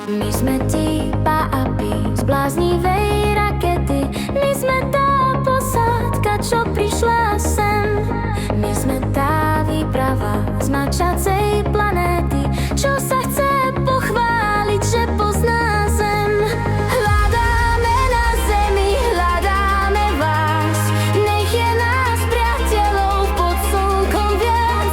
My sme tipa API z bláznivej rakety. My sme tá posádka, čo prišla sem. My sme tá výprava z mlčacej planéty, čo sa chce pochváliť, že pozná zem. Hľadáme na zemi, hľadáme vás. Nech je nás priateľov pod slnkom viac.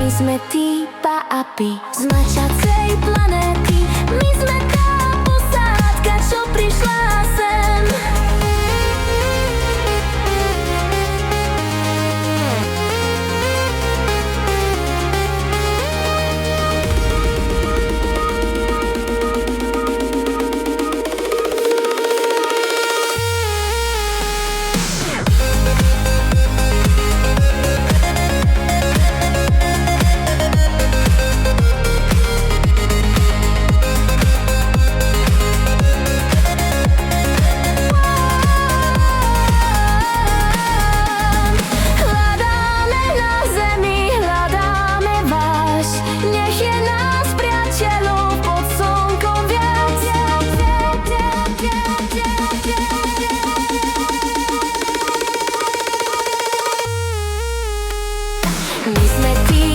My sme tipa API z mlčacej planéty. My sme tá posádka, čo prišla sem. Hľadáme na zemi, hľadáme vás. Nech je nás priateľov pod slnkom viac. My sme tí